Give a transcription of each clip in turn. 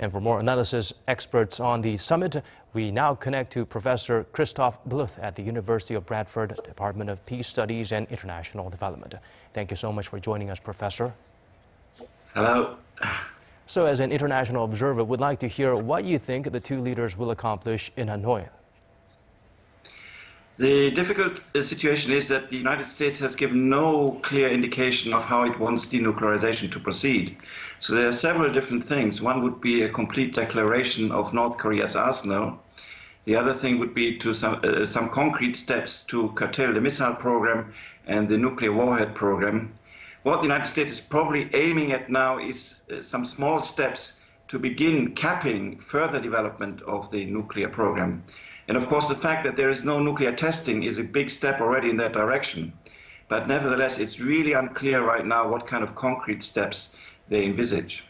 And for more analysis, experts on the summit, we now connect to Professor Christoph Bluth at the University of Bradford, Department of Peace Studies and International Development. Thank you so much for joining us, Professor. Hello. So as an international observer, would like to hear what you think the two leaders will accomplish in Hanoi. The difficult situation is that the United States has given no clear indication of how it wants denuclearization to proceed. So there are several different things. One would be a complete declaration of North Korea's arsenal. The other thing would be to some concrete steps to curtail the missile program and the nuclear warhead program. What the United States is probably aiming at now is some small steps to begin capping further development of the nuclear program. And of course, the fact that there is no nuclear testing is a big step already in that direction. But nevertheless, it's really unclear right now what kind of concrete steps they envisage.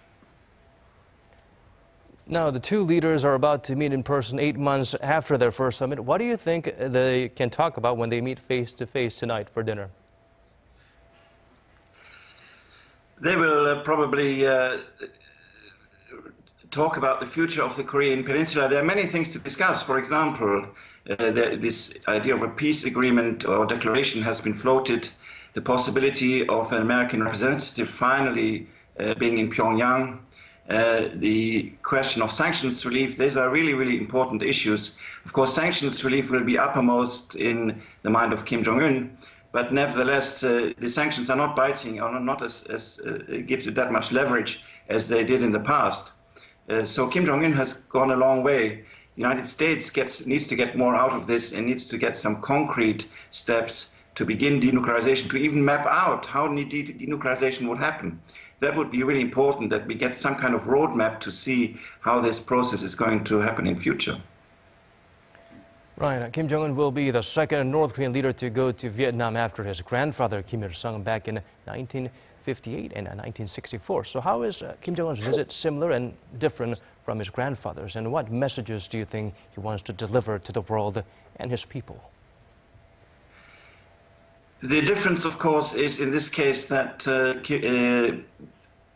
Now, the two leaders are about to meet in person 8 months after their first summit. What do you think they can talk about when they meet face to face tonight for dinner? They will probably talk about the future of the Korean Peninsula. There are many things to discuss. For example, this idea of a peace agreement or declaration has been floated. The possibility of an American representative finally being in Pyongyang. The question of sanctions relief. These are really, really important issues. Of course, sanctions relief will be uppermost in the mind of Kim Jong-un. But nevertheless, the sanctions are not biting, or not as gifted that much leverage as they did in the past. So Kim Jong-un has gone a long way. The United States needs to get more out of this and needs to get some concrete steps to begin denuclearization, to even map out how denuclearization would happen. That would be really important, that we get some kind of roadmap to see how this process is going to happen in future. Right. Kim Jong-un will be the second North Korean leader to go to Vietnam after his grandfather, Kim Il-sung, back in 1958 and 1964. So how is Kim Jong-un's visit similar and different from his grandfather's? And what messages do you think he wants to deliver to the world and his people? The difference, of course, is in this case that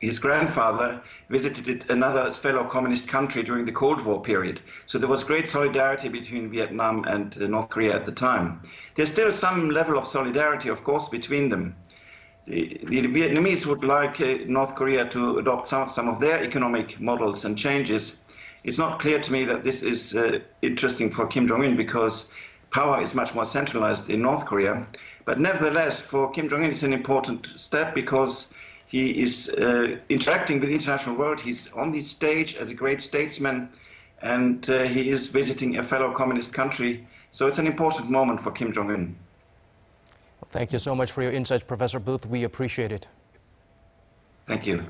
his grandfather visited another fellow communist country during the Cold War period. So there was great solidarity between Vietnam and North Korea at the time. There's still some level of solidarity, of course, between them. The Vietnamese would like North Korea to adopt some of their economic models and changes. It's not clear to me that this is interesting for Kim Jong-un because power is much more centralized in North Korea. But nevertheless, for Kim Jong-un, it's an important step because he is interacting with the international world. He's on the stage as a great statesman, and he is visiting a fellow communist country. So it's an important moment for Kim Jong-un. Well, thank you so much for your insights, Professor Bluth. We appreciate it. Thank you.